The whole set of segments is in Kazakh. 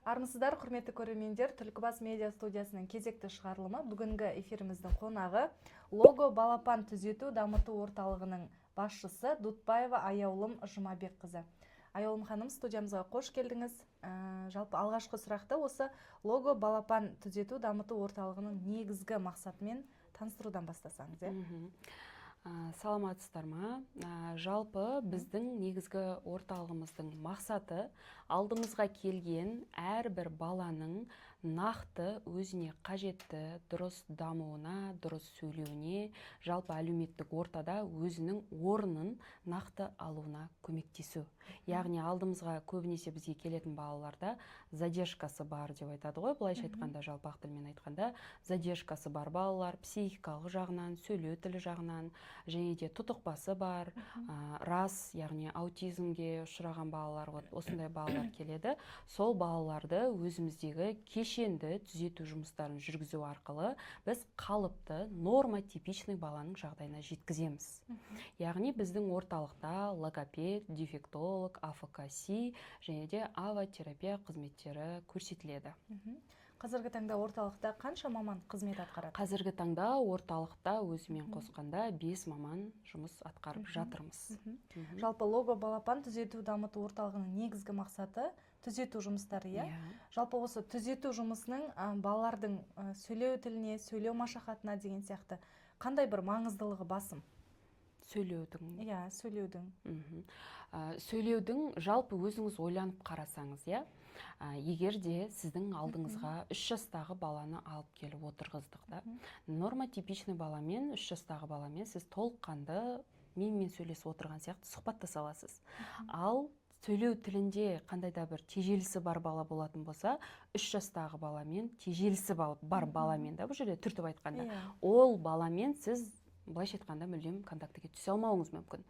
Армысыздар, құрметті көрермендер, Түлкібас медиа студиясының кезекті шығарылымы. Бүгінгі эфиріміздің қонағы лого балапан түзету дамыту орталығының басшысы Дутбаева Аяулым Жұмабекқызы. Аяулым ханым, студиямызға қош келдіңіз. Жалпы алғашқы сұрақты осы лого балапан түзету дамыту орталығының негізгі мақсатымен таныстырудан бастасаңыз. Саламатсыздар ма? Жалпы біздің негізгі орталығымыздың мақсаты алдымызға келген әрбір баланың нақты өзіне қажетті дұрыс дамуына, дұрыс сөйлеуіне, жалпы әлеуметтік ортада өзінің орнын нақты алуына көмектесу. Яғни алдымызға көбінесе бізге келетін балаларда задержкасы бар деп айтады ғой, былайша айтқанда, жалпы ақ тілмен айтқанда, задержкасы бар балалар психикалық жағынан, сөйлеу тілі жағынан, және де тұтықпасы бар, рас, яғни аутизмге ұшыраған балалар, осындай балалар келеді. Сол балаларды өзіміздегі кешенді түзету жұмыстарын жүргізу арқылы біз қалыпты, нормотипичный баланың жағдайына жеткіземіз. Яғни біздің орталықта логопед, дефектолог, АФКС және де авотерапия қызметтері көрсетіледі. Қазіргі таңда орталықта қанша маман қызмет атқарады? Қазіргі таңда орталықта өзімен қосқанда 5 маман жұмыс атқарып жатырмыз. Жалпы лого балапан түзету дамыту орталығының негізгі мақсаты түзету жұмыстары, Жалпы осы түзету жұмысының балалардың сөйлеу тіліне, сөйлеу машақатына деген сияқты қандай бір маңыздылығы басым? Сөйлеудің. Сөйлеудің жалпы өзіңіз ойланып қарасаңыз, егер де сіздің алдыңызға 3 жастағы баланы алып келіп отырғыздық да, нормотипичный баламен, 3 жастағы баламен сіз толыққанды менімен сөйлесіп отырған сияқты сұхбаттаса аласыз. Ал сөйлеу тілінде қандай да бір тежелісі бар бала болатын болса, 3 жастағы баламен, тежелісі бар баламен да, бұл жерде түртіп айтқанда, ол баламен сіз былайша айтқанда мүлдем контактіге түсе алмауыңыз мүмкін.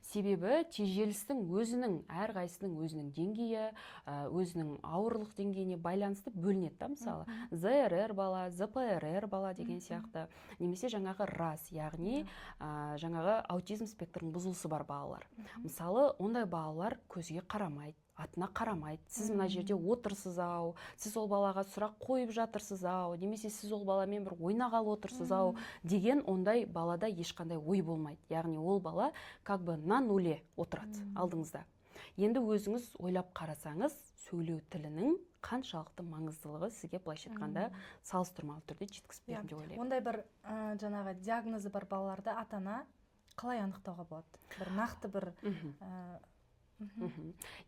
Себебі тежелістің өзінің, әрқайсының өзінің деңгейі, өзінің ауырлық деңгейіне байланысты бөлінеді. Мысалы, ЗРР бала, ЗПРР бала деген сияқты, немесе жаңағы рас, яғни жаңағы аутизм спектрінің бұзылысы бар балалар. Мысалы, ондай балалар көзге қарамайды, атына қарамайды. Сіз мына жерде отырсыз ау, сіз ол балаға сұрақ қойып жатырсыз ау, немесе сіз ол баламен бір ойнағалы отырсыз ау деген ондай балада ешқандай ой болмайды. Яғни ол бала как бы на нуле отырады алдыңызда. Енді өзіңіз ойлап қарасаңыз, сөйлеу тілінің қаншалықты маңыздылығы сізге былайша айтқанда салыстырмалы түрде жеткізіп бердім деп ойлаймын. Ондай бір жаңағы диагнозы бар балаларды ата-ана қалай анықтауға болады? Бір нақты бір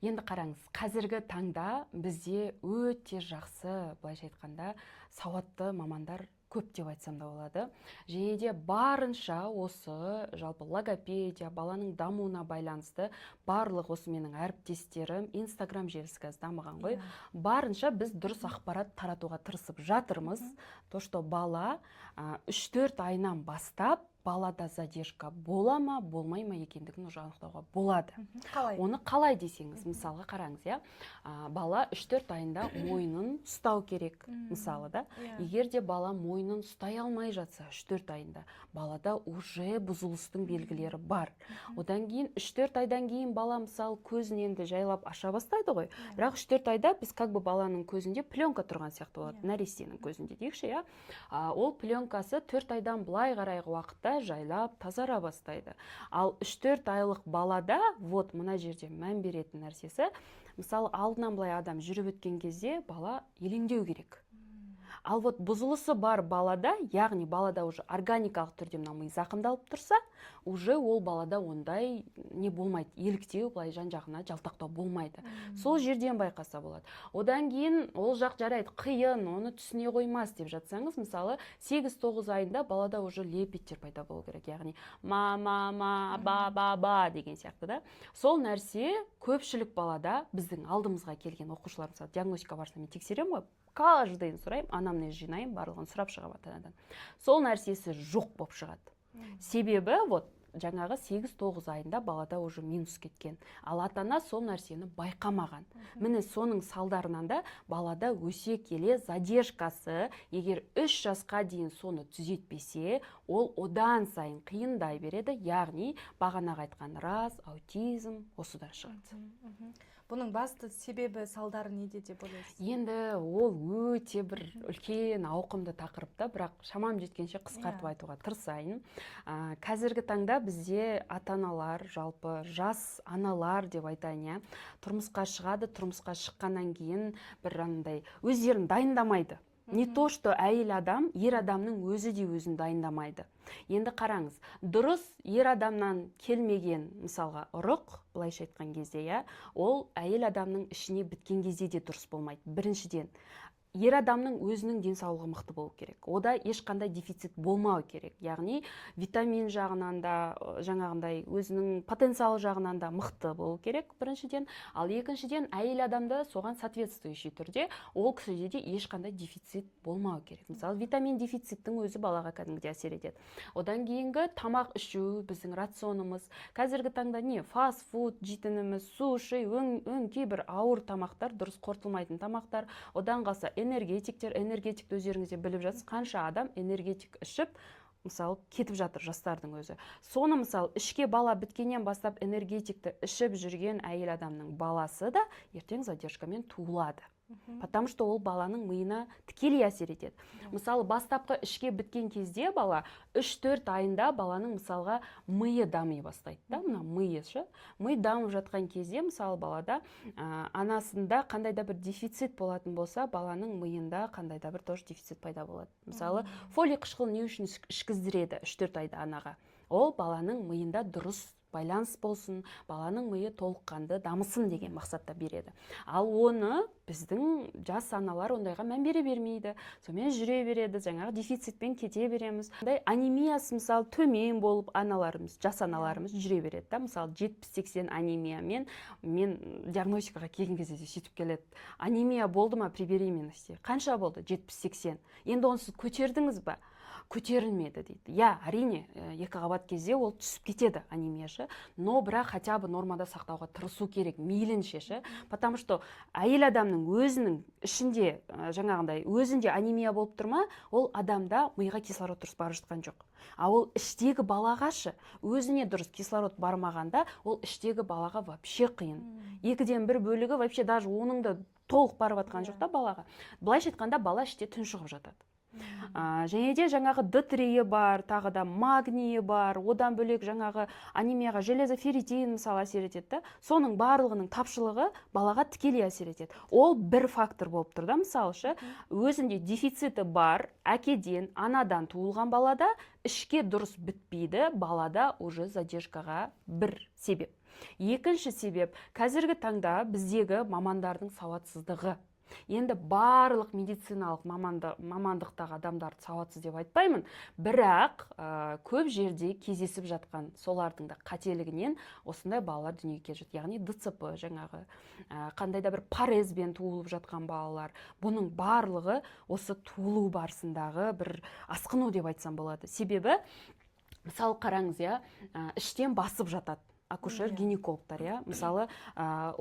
Енді қараңыз, қазіргі таңда бізде өте жақсы, былайша айтқанда, сауатты мамандар көп деп айтсам да болады. Және де барынша осы жалпы логопедия, баланың дамуына байланысты барлық осы менің әріптестерім, Инстаграм желісі қазір дамыған ғой. Барынша біз дұрыс ақпарат таратуға тырысып жатырмыз. То, что бала 3-4 айынан бастап балада задержка бола ма, болмай ма екендігін уже анықтауға болады. Оны қалай десеңіз, мысалға қараңыз, бала 3-4 айында мойнын ұстау керек, мысалы да. Егер де бала мойнын ұстай алмай жатса 3-4 айында, балада уже бұзылыстың белгілері бар. Одан кейін 3-4 айдан кейін бала мысалы көзін енді жайлап аша бастайды ғой. Бірақ 3-4 айда біз как бы баланың көзінде пленка тұрған сияқты болады, нәрестенің көзінде дейікші, ол пленкасы 4 айдан былай қарайғы уақытта жайлап тазара бастайды. Ал 3-4 айлық балада, вот мына жерде мән беретін нәрсесі, мысалы алдынан былай адам жүріп өткен кезде бала елеңдеу керек. Ал вот бұзылысы бар балада, яғни балада уже органикалық түрде ми зақымдалып тұрса, уже ол балада ондай не болмайды, еліктеу, былай жан-жағына жалтақтау болмайды. Сол жерден байқаса болады. Одан кейін ол жақ жарайды, қиын, оны түсіне қоймас деп жатсаңыз, мысалы 8-9 айында балада уже лепеттер пайда болу керек, яғни ма, ба деген сияқты да. Сол нәрсе көпшілік балада біздің алдымызға келген оқушылар, мысалы диагностика барысында мен тексерем ғой, каждыйын сұрайым, анамнез жинайым, барлығын сұрап шығам ата-анадан. Сол нәрсесі жоқ болып шығады. Себебі вот жаңағы 8-9 айында балада уже минус кеткен. Ал ата-ана сол нәрсені байқамаған. Міне соның салдарынан да балада өсе келе задержкасы, егер 3 жасқа дейін соны түзетпесе, ол одан сайын қиындай береді. Яғни бағанағы айтқан рас, аутизм осыдан шығады. Бұның басты себебі салдары неде деп ойлайсыз? Енді ол өте бір үлкен ауқымды тақырып та, бірақ шамам жеткенше қысқартып айтуға тырысайын. Қазіргі таңда бізде ата-аналар, жалпы жас аналар деп айтайын, тұрмысқа шығады, тұрмысқа шыққаннан кейін бір андай өздерін дайындамайды. Не то, что әйел адам, ер адамның өзі де өзін дайындамайды. Енді қараңыз, дұрыс ер адамнан келмеген, мысалға, ұрық, былайша айтқан кезде, ол әйел адамның ішіне біткен кезде де дұрыс болмайды. Біріншіден, ер адамның өзінің денсаулығы мықты болу керек. Ода ешқандай дефицит болмау керек. Яғни витамин жағынан да, жаңағындай өзінің потенциал жағынан да мықты болу керек, біріншіден. Ал екіншіден, әйел адамда соған соответствующий түрде ол кісіде де ешқандай дефицит болмау керек. Мысалы, витамин дефициттің өзі балаға кәдімгідей әсер етеді. Одан кейінгі тамақ ішу, біздің рационымыз. Қазіргі таңда не? Фаст-фуд жейтініміз, суши, өңкей бір ауыр тамақтар, дұрыс қорытылмайтын тамақтар. Одан қалса энергетикті өздеріңізде біліп жатсыз, қанша адам энергетик ішіп, мысалы, кетіп жатыр жастардың өзі. Соны, мысалы, ішке бала біткеннен бастап энергетикті ішіп жүрген әйел адамның баласы да ертең задержкамен туылады. Потому что ол баланың миына тікелей әсер етеді. Мысалы, бастапқы ішке біткен кезде бала 3-4 айында баланың мысалға миы дами бастайды. Мына миышы. Ми дамып жатқан кезде, мысалы, балада анасында қандайда бір дефицит болатын болса, баланың миында қандайда бір тоже дефицит пайда болады. Мысалы, фолий қышқыл не үшін ішкіздіреді 3-4 айда анаға? Ол баланың миында дұрыс байланыс болсын, баланың миы толыққанды дамысын деген мақсатта береді. Ал оны біздің жас аналар ондайға мән бере бермейді. Сонымен жүре береді, жаңағы дефицитпен кете береміз. Анемиясы мысалы төмен болып аналарымыз, жас аналарымыз жүре береді. Мысалы 70-80 анемиямен мен диагностикаға келген кезде сөйтіп келеді. Анемия болды ма при беременности? Қанша болды? 70-80. Енді онсыз көтердіңіз ба? Көтерілмеді дейді. Әрине, екі қабат кезде ол түсіп кетеді анемияшы, но бірақ хотя бы нормада сақтауға тырысу керек, мейлінше. Потому что әйел адамның өзінің ішінде, жаңағындай, өзінде анемия болып тұрма, ол адамда миға кислород дұрыс барып жатқан жоқ. А ол іштегі балағашы, өзіне дұрыс кислород бармағанда, ол іштегі балаға вообще қиын. 2-ден 1 бөлігі вообще даже оның да толық барып жатқан жоқ та балаға. Былайша айтқанда бала іште тұншығып жатады. Және де жаңағы D3 бар, тағы да магний бар, одан бөлек жаңағы анемияға железоферритин мысалы әсер етеді. Соның барлығының тапшылығы балаға тікелей әсер етеді. Ол бір фактор болып тұр да, мысалшы, өзінде дефициті бар, әкеден, анадан туылған балада ішке дұрыс бітпейді, балада уже задержкаға бір себеп. Екінші себеп, қазіргі таңда біздегі мамандардың сауатсыздығы. Енді барлық медициналық мамандықтағы адамдарды сауатсыз деп айтпаймын, бірақ көп жерде кездесіп жатқан солардың да қателігінен осындай балалар дүниеге келіп жатыр. Яғни ДЦП, жаңағы қандайда бір парезбен туылып жатқан балалар. Бұның барлығы осы туылу барысындағы бір асқыну деп айтсам болады. Себебі, мысалы қараңыз, іштен басып жатады. Акушер-гинекологтар, мысалы,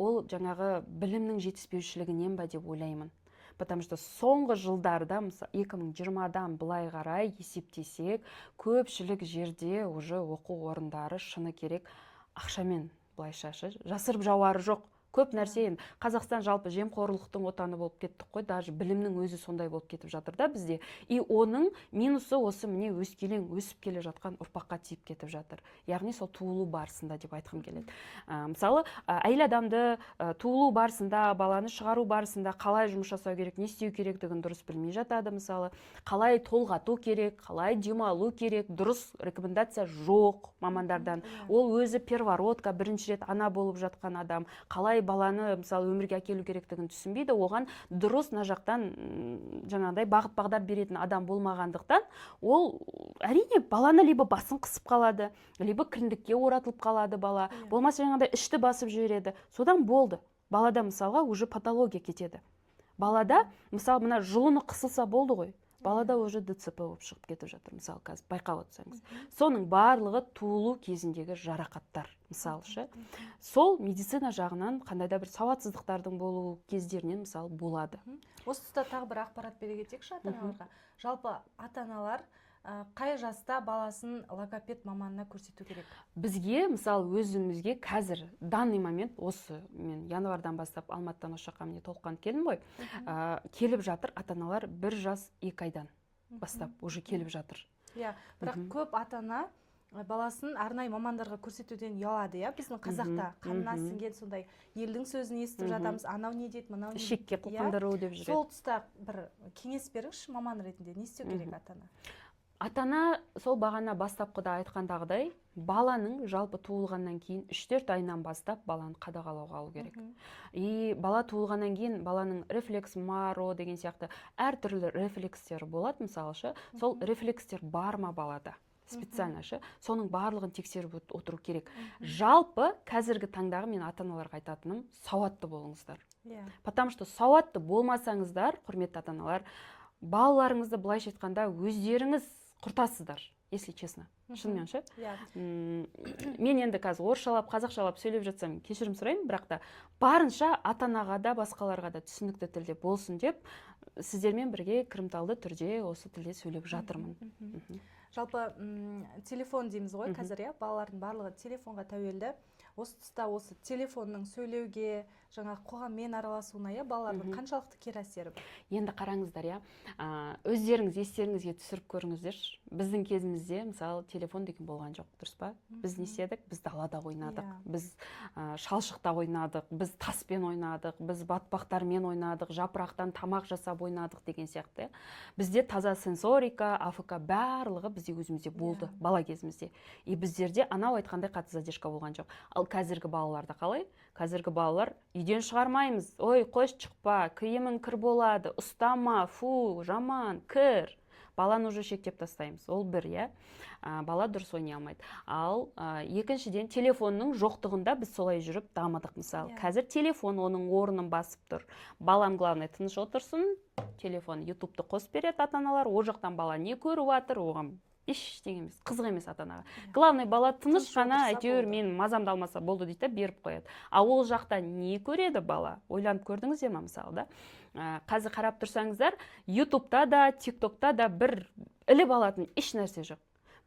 ол жаңағы білімнің жетіспеушілігінен ба деп ойлаймын. Потому что соңғы жылдарда, 2020-дан былай қарай есептесек, көпшілік жерде уже оқу орындары шыны керек ақшамен былайша жасырып жауары жоқ. Көп нәрсе, Қазақстан жалпы жемқорлықтың отаны болып кеттік қой, даже білімнің өзі сондай болып кетіп жатыр да бізде. И оның минусы осы міне өскелең өсіп келе жатқан ұрпаққа тиіп кетіп жатыр. Яғни сол туылу барысында деп айтқым келеді. Мысалы, әйел адамды туылу барысында, баланы шығару барысында қалай жұмыс жасау керек, не істеу керектігін дұрыс білмей жатады, мысалы, қалай толғату керек, қалай демалу керек, дұрыс рекомендация жоқ мамандардан. Ол өзі первородка, бірінші рет ана болып жатқан адам, қалай баланы мысалы өмірге әкелу керектігін түсінбейді, оған дұрыс на жақтан жаңағыдай бағыт-бағдар беретін адам болмағандықтан, ол әрине баланы либо басын қысып қалады, либо кіндікке оратылып қалады бала, болмаса жаңағыдай ішті басып жібереді. Содан болды. Балада мысалға уже патология кетеді. Балада мысалы мына жұлыны қысылса болды ғой. Балада уже ДЦП болып шығып кетіп жатыр, мысалы, қазір байқап отырсаңыз. Соның барлығы туылу кезіндегі жарақаттар, мысалшы. Сол медицина жағынан қандайда бір сауатсыздықтардың болу кездерінен, мысалы, болады. Осы тұста тағы бір ақпарат бере кетейікші ата-аналарға. Жалпы ата-аналар қай жаста баласын логопед маманына көрсету керек? Бізге мысалы өзімізге қазір данный момент осы мен январдан бастап Алматыдан осы жаққа міне толыққанды келдім ғой. Келіп жатыр ата-аналар 1 жас 2 айдан бастап уже келіп жатыр. Иә, бірақ көп ата-ана баласын арнайы мамандарға көрсетуден ұялады, иә? Біздің қазақта қанына сіңген сондай елдің сөзін естіп жатамыз, анау не дейді, мынау не дейді. Шекке қылқындыру деп жүреді. Сол тұста бір кеңес беріңізші маман ретінде, не істеу керек ата-ана? Ата-ана сол бағана бастапқыда айтқандағыдай, баланың жалпы туылғаннан кейін 3-4 айынан бастап баланы қадағалауға алу керек. И бала туылғаннан кейін баланың рефлекс маро деген сияқты әртүрлі рефлекстері болады, мысалшы, сол рефлекстер бар ма балада? Специально соның барлығын тексеріп отыру керек. Жалпы қазіргі таңдағы мен ата-аналарға айтатыным, сауатты болыңыздар. Потому что сауатты болмасаңыздар, құрметті ата-аналар, балаларыңызды былайша айтқанда өздеріңіз құртасыздар, если честно. Шынымен ше? Мен енді қазір орысшалап, қазақшалап сөйлеп жатсам, кешірім сұраймын, бірақ та барынша ата-анаға да, басқаларға да түсінікті тілде болсын деп, сіздермен бірге кірімталды түрде осы тілде сөйлеп жатырмын. Жалпы телефон дейміз ғой қазір, иә, балалардың барлығы телефонға тәуелді. Осы тұста осы телефонның сөйлеуге, жаңа қоғаммен араласуына, иә, балалардың қаншалықты кері әсері бар? Енді қараңыздар, иә, өздеріңіз естеріңізге түсіріп көріңіздерші. Біздің кезімізде, мысалы, телефон деген болған жоқ, дұрыс па? Біз не істедік? Біз далада ойнадық, біз шалшықта ойнадық, біз таспен ойнадық, біз батпақтармен ойнадық, жапырақтан тамақ жасап ойнадық деген сияқты. Бізде таза сенсорика, АФК барлығы бізде өзімізде болды бала кезімізде. И біздерде анау айтқандай қатты задержка болған жоқ. Ал қазіргі балаларда қалай? Қазіргі балалар үйден шығармаймыз. Ой, қош шықпа, киімің кір болады, ұстама, фу, жаман, кір. Баланы уже шектеп тастаймыз. Ол бір, иә. Бала дұрыс ойнай алмайды. Ал екіншіден телефонның жоқтығында біз солай жүріп дамыдық, мысалы. Қазір телефон оның орнын басып тұр. Балам главное тыныш отырсын, телефон ютубты қосып береді ата-аналар, о жақтан бала не көріп жатыр, оған ештеңе емес, қызық емес ата-анаға. Главный бала тыныш қана, әйтеуір мен мазамды алмаса болды дейді, беріп қояды. А ол жақта не көреді бала? Ойланып көрдіңіздер ме, мысалы, да? Қазір қарап тұрсаңыздар, ютубта да, тиктокта да бір іліп алатын еш нәрсе жоқ.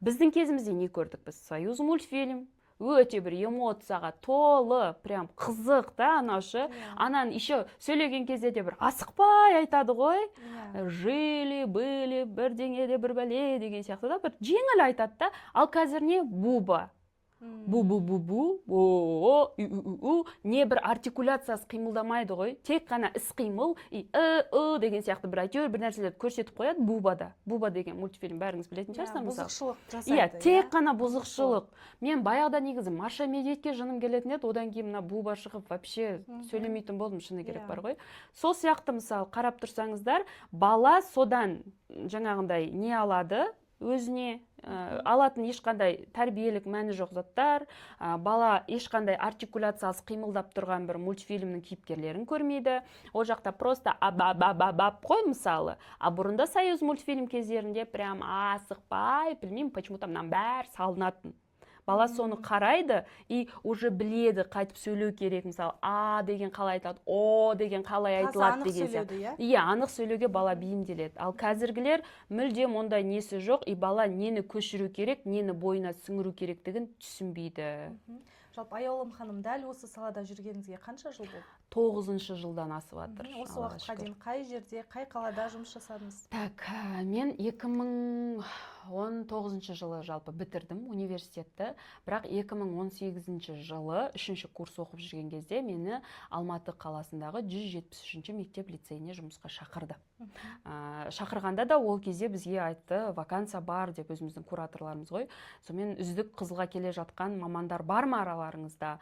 Біздің кезімізде не көрдік біз? Союз мультфильм, өте бір эмоцияға толы, прям қызық да, анаушы. Анан еще сөйлеген кезде де бір асықпай айтады ғой. Жили, были, бірдеңеде бір бәле деген сияқты да, бір жеңіл айтады да. Ал қазір не? Буба. Бу-бу-бу-бу, не бір артикуляциясы қимылдамайды ғой. Тек қана іс қимыл, деген сияқты бір әйтеуір бір нәрселерді көрсетіп қояды Бубада. Буба деген мультфильм бәріңіз білетін шығарсыздар, мысалы. Бұзықшылық жасайды. Иә, тек қана бұзықшылық. Мен баяғыда негізі Маша Медведьке жыным келетін еді, одан кейін мына Буба шығып вообще сөйлемейтін болдым, шыны керек бар ғой. Сол сияқты, мысалы, қарап тұрсаңыздар, бала содан жаңағындай не алады? Өзіне алатын ешқандай тәрбиелік мәні жоқ заттар, бала ешқандай артикуляциясы қимылдап тұрған бір мультфильмнің кейіпкерлерін көрмейді. Ол жақта просто абабабабаб қой, мысалы. А бұрында Союз мультфильм кездерінде прям асықпай, білмеймін, почему-то мынан бәрі салынатын. Бала соны қарайды и уже біледі қайтып сөйлеу керек, мысалы, а деген қалай айтылады, о деген қалай айтылады деген сияқты. Иә, анық сөйлеуге бала бейімделеді. Ал қазіргілер мүлдем ондай несі жоқ, и бала нені көшіру керек, нені бойына сіңіру керектігін түсінбейді. Жалпы Аяулым ханым, дәл осы салада жүргеніңізге қанша жыл болды? 9-шы жылдан асып жатыр. Осы уақытқа дейін қай жерде, қай қалада жұмыс жасадыңыз? Так, мен 2019 жылы жалпы бітірдім университетті, бірақ 2018 жылы 3-ші курс оқып жүрген кезде мені Алматы қаласындағы 173-ші мектеп лицейіне жұмысқа шақырды. Шақырғанда да ол кезде бізге айтты, вакансия бар деп, өзіміздің кураторларымыз ғой. Сонымен үздік қызылға келе жатқан мамандар бар ма араларыңызда,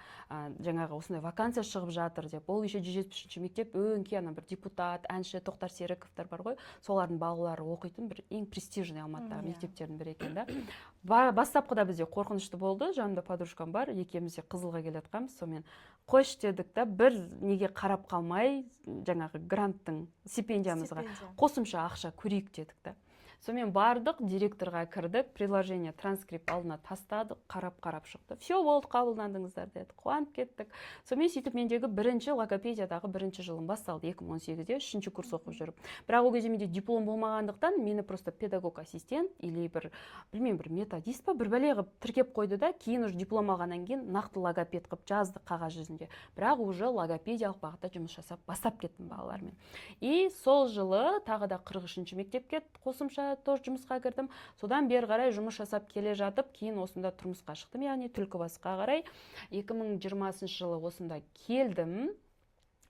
жаңағы осындай вакансия шығып жатыр деп. Ол еще 173-ші мектеп өңке ана бір депутат, әнші Тоқтар Серіковтар бар ғой. Солардың балалары оқитын бір ең престижный Алматыдағы мектептердің бірі екен да. Бастапқыда бізде қорқынышты болды, жанымда подружкам бар, екеуміз де қызылға келе жатқанбыз. Сонымен қош дедік та, бір неге қарап қалмай, жаңағы гранттың стипендиямызға қосымша ақша көрейік дедік та. Сонымен бардық, директорға кірдік, приложение транскрипт алдына тастадық, қарап шықты. Все болды, қабылдандыңыздар деді. Қуанып кеттік. Сонымен сөйтіп мендегі бірінші логопедиядағы бірінші жылым басталды 2018-де, 3-ші курс оқып жүріп. Бірақ ол кезде менде диплом болмағандықтан мені просто педагог ассистент или білмеймін, бір методист па, бір бәле қылып тіркеп қойды да, кейін уже диплом алғаннан кейін нақты логопед қылып жазды қағаз жүзінде. Бірақ уже логопедиялық бағытта жұмыс жасап бастап кеттім балалармен. И сол жылы тағы да 43-ші мектепке қосымша тоже жұмысқа кірдім. Содан бері қарай жұмыс жасап келе жатып, кейін осында тұрмысқа шықтым, яғни Түлкібасқа қарай 2020 жылы осында келдім.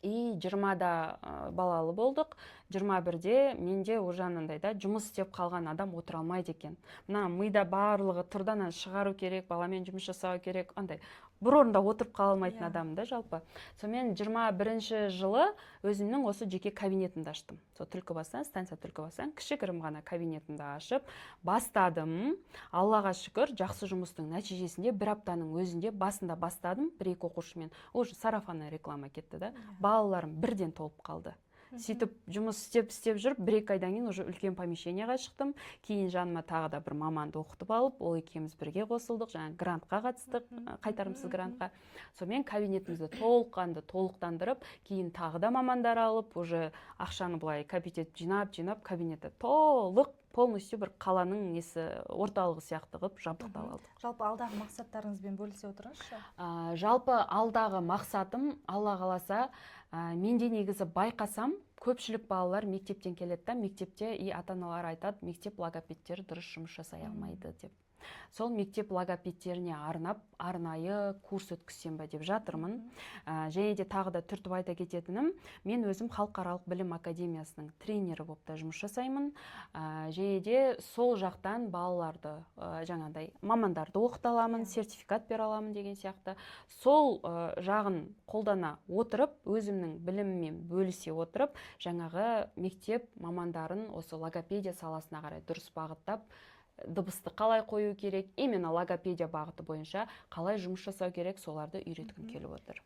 И 20-да балалы болдық, 21-де менде уже анандайда жұмыс істеп қалған адам отыра алмайды екен. Мына мида барлығы тұрдан шығару керек, баламен жұмыс жасау керек, андай бір орында отырып қала алмайтын адамды жалпы. Сонымен 21-ші жылы өзімнің осы жеке кабинетімді аштым. Сол Түлкібастан, станция Түлкібастан кішігірім ғана кабинетімді ашып бастадым. Аллаға шүкір, жақсы жұмыстың нәтижесінде бір аптаның өзінде басында бастадым, 1-2 оқушымен. Уже сарафанная реклама кетті да. Балаларым бірден толып қалды. Сөйтіп жұмыс істеп жүріп, 1-2 айдан кейін уже үлкен помещениеға шықтым. Кейін жаныма тағы да бір маманды оқытып алып, ол екеуміз бірге қосылдық, жаңа грантқа қатыстық, қайтарымсыз грантқа. Сонымен кабинетімізді толықтандырып, кейін тағы да мамандар алып, уже ақшаны былай капитет жинап, кабинетті полностью бір қаланың несі орталығы сияқты қылып жабдықтап алдық. Жалпы алдағы мақсаттарыңызбен бөлісе отырыңызшы? Жалпы алдағы мақсатым, Алла қаласа, менде негізі байқасам, көпшілік балалар мектептен келеді да, мектепте ата-аналар айтады, мектеп логопедтері дұрыс жұмыс жасай алмайды деп. Сол мектеп логопедтеріне арнайы курс өткізсем бе деп жатырмын. Және де тағы да түртіп айта кететінім, мен өзім халықаралық білім академиясының тренері болып та жұмыс жасаймын. Және де сол жақтан балаларды, жаңағыдай мамандарды оқыта аламын, сертификат бере аламын деген сияқты. Сол жағын қолдана отырып, өзімнің біліміммен бөлісе отырып, жаңағы мектеп мамандарын осы логопедия саласына қарай дұрыс бағыттап, дыбысты қалай қою керек, именно логопедия бағыты бойынша қалай жұмыс жасау керек, соларды үйреткім келіп отыр.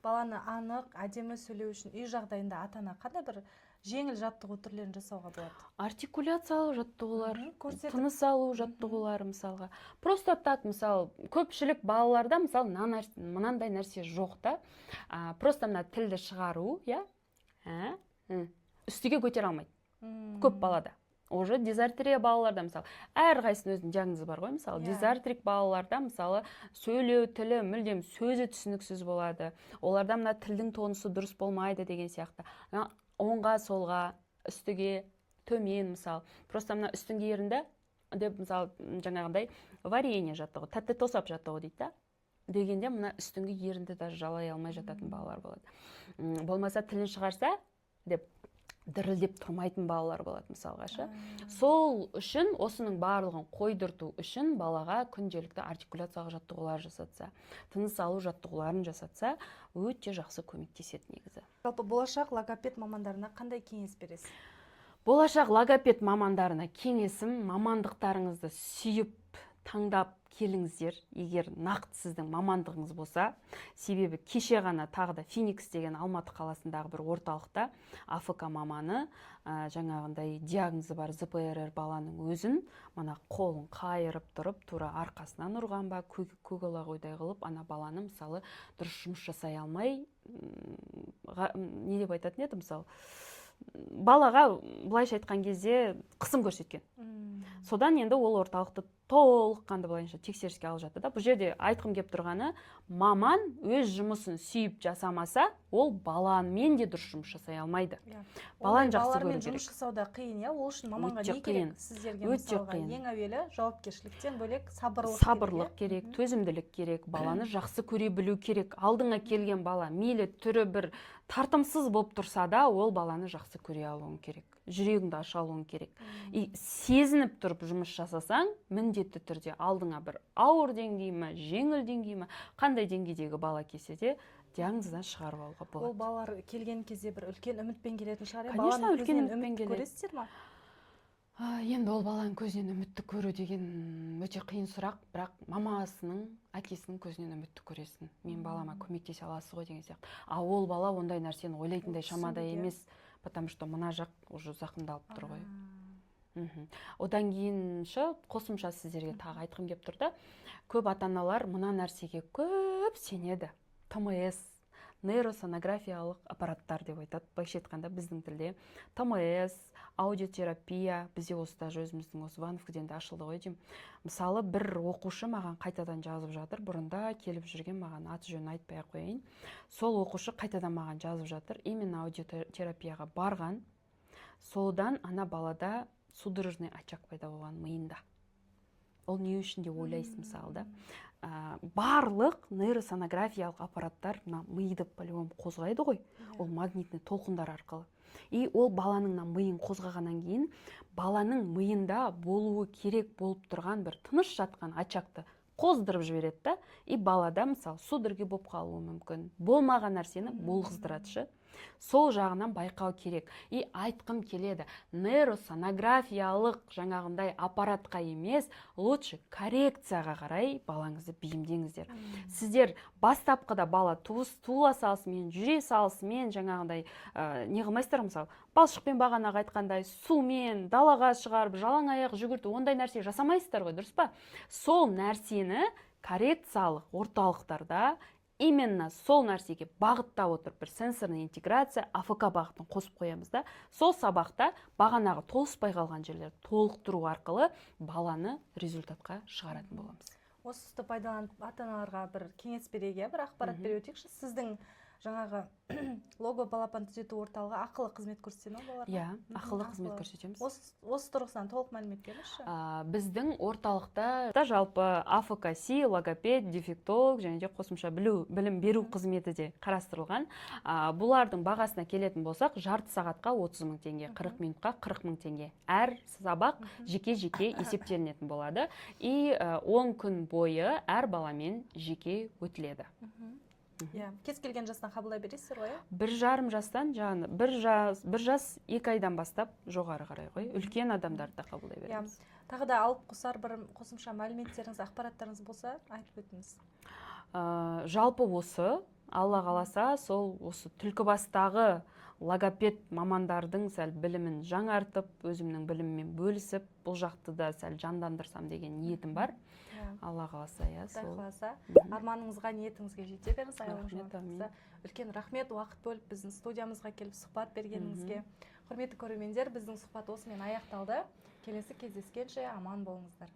Баланы анық, әдемі сөйлеу үшін үй жағдайында ата-ана қандай бір жеңіл жаттығу түрлерін жасауға болады? Артикуляциялық жаттығулар, тыныс алу жаттығулары мысалға. Просто так, мысалы, көпшілік балаларда мысалы мынандай нәрсе жоқ та. Просто мына тілді шығару, үстіге көтере алмайды. Көп балада. Уже дизартрия балаларда, мысалы, әрқайсының өзінің диагнозы бар ғой, мысалы, дизартрик балаларда, мысалы, сөйлеу тілі мүлдем сөзі түсініксіз болады. Оларда мына тілдің тонысы дұрыс болмайды деген сияқты. Оңға, солға, үстіге, төмен, мысалы, просто мына үстіңгі ерінде, деп, мысалы, жаңағындай варенье жаттығы, тәтті тосап жаттығы дейді да. Дегенде мына үстіңгі ерінді даже жалай алмай жататын балалар болады. Болмаса тілін шығарса, деп дірілдеп тұрмайтын балалар болады мысалға ше. Сол үшін, осының барлығын қойдырту үшін балаға күнделікті артикуляциялық жаттығулар жасатса, тыныс алу жаттығуларын жасатса, өте жақсы көмектеседі негізі. Жалпы болашақ логопед мамандарына қандай кеңес бересіз? Болашақ логопед мамандарына кеңесім, мамандықтарыңызды сүйіп, таңдап келіңіздер, егер нақты сіздің мамандығыңыз болса. Себебі кеше ғана тағы да Феникс деген Алматы қаласындағы бір орталықта АФК маманы жаңағындай диагнозы бар ЗПРР баланың өзін мана қолын қайырып тұрып, тура арқасынан ұрған ба, көк ойдай қылып, ана баланы мысалы дұрыс жұмыс жасай алмай, не деп айтатын еді мысалы, балаға былайша айтқан кезде қысым көрсеткен. Содан енді ол орталықты толыққанды былайша тексеріске алып жатты да. Бұл жерде айтқым келіп тұрғаны, маман өз жұмысын сүйіп жасамаса, ол баламен де дұрыс жұмыс жасай алмайды. Баланы жақсы көру керек. Жұмыс жасауда қиын, ол үшін маманға не керек? Сіздерге мысалға ең әуелі жауапкершіліктен бөлек сабырлық керек, төзімділік керек, баланы жақсы көре білу керек. Алдыңа келген бала мейлі түрі бір тартымсыз болып тұрса да, ол баланы жақсы көре алуың керек. Жүрегіңді аша алуың керек. Сезініп тұрып жұмыс жасасаң, міндетті түрде алдыңа бір ауыр деңгей ме, жеңіл деңгей ме, қандай деңгейдегі бала келсе де диагноздан шығарып алуға болады. Ол балалар келген кезде бір үлкен үмітпен келетін шығар. Конечно, үлкен үмітпен келеді. Көресіздер ма? Енді ол баланың көзінен үмітті көру деген өте қиын сұрақ, бірақ мамасының, әкесінің көзінен үмітті көресің. Мен балама көмектесе аласыз ғой деген сияқты. Ол бала ондай нәрсені ойлайтындай шамада емес, потому что мына жақ уже зақымдалып тұр ғой. Одан кейінші қосымша сіздерге тағы айтқым келіп тұр да, көп ата-аналар мына нәрсеге көп сенеді. ТМС, нейросонографиялық аппараттар деп айтады. Былайша айтқанда біздің тілде ТМС, аудиотерапия, бізде осы даже өзіміздің осы Ивановкіден де ашылды ғой деймін. Мысалы, бір оқушы маған қайтадан жазып жатыр, бұрында келіп жүрген, маған аты жөнін айтпай ақ қояйын. Сол оқушы қайтадан маған жазып жатыр, именно аудиотерапияға барған. Содан ана балада судорожный очаг пайда болған миында. Ол не үшін де ойлайсыз мысалы да. Барлық нейросонографиялық аппараттар миды по-любому қозғайды ғой. Ол магнитный толқындар арқылы. И ол баланың миын қозғағаннан кейін, баланың миында болуы керек болып тұрған бір тыныш жатқан очагты қоздырып жібереді да, и балада мысалы судороги болып қалуы мүмкін. Болмаған нәрсені болғыздыратшы. Сол жағынан байқау керек. И айтқым келеді, нейросонографиялық жаңағындай аппаратқа емес, лучше коррекцияға қарай балаңызды бейімдеңіздер. Сіздер бастапқыда бала туыла салысымен, жүре салысымен жаңағындай не қылмайсыздар, мысалы, балшықпен бағанағы айтқандай, сумен, далаға шығарып, жалаң аяқ жүгірту, ондай нәрсе жасамайсыздар ғой, дұрыс па? Сол нәрсені коррекциялық орталықтарда именно сол нәрсеге бағыттап отырып, бір сенсорный интеграция, АФК бағытын қосып қоямыз да, сол сабақта бағанағы толыспай қалған жерлерді толықтыру арқылы баланы результатқа шығаратын боламыз. Осы тұсты пайдаланып ата-аналарға бір кеңес береге, бір ақпарат бере өтейікші. Сіздің жаңағы лого балапан түзету орталығы ақылы қызмет көрсетеді ме оларға? Иә, ақылы қызмет көрсетеміз. Осы тұрғысынан толық мәлімет беріңізші. Біздің орталықта жалпы АФК-Си, логопед, дефектолог және де қосымша білім беру қызметі де қарастырылған. Бұлардың бағасына келетін болсақ, жарты сағатқа 30 мың теңге, 40 минутқа 40 мың теңге. Әр сабақ жеке-жеке есептелінетін болады. И 10 күн бойы әр баламен жеке өтіледі. Кез келген жастан қабылдай бересіздер ғой? 1,5 жастан, жаңағы 1 жас 2 айдан бастап жоғары қарай ғой. Үлкен адамдарды да қабылдай береміз. Тағы да алып қосар бір қосымша мәліметтеріңіз, ақпараттарыңыз болса, айтып өтіңіз. Жалпы осы, Алла қаласа, сол осы Түлкібастағы логопед мамандардың сәл білімін жаңартып, өзімнің біліммен бөлісіп, бұл жақты да сәл жандандырсам деген ниетім бар. Алла қаласа, арманыңызға, ниетіңізге жете беріңіз. Үлкен рахмет, уақыт бөліп біздің студиямызға келіп сұхбат бергеніңізге. Құрметті көрермендер, біздің сұхбат осымен аяқталды. Келесі кездескенше аман болыңыздар.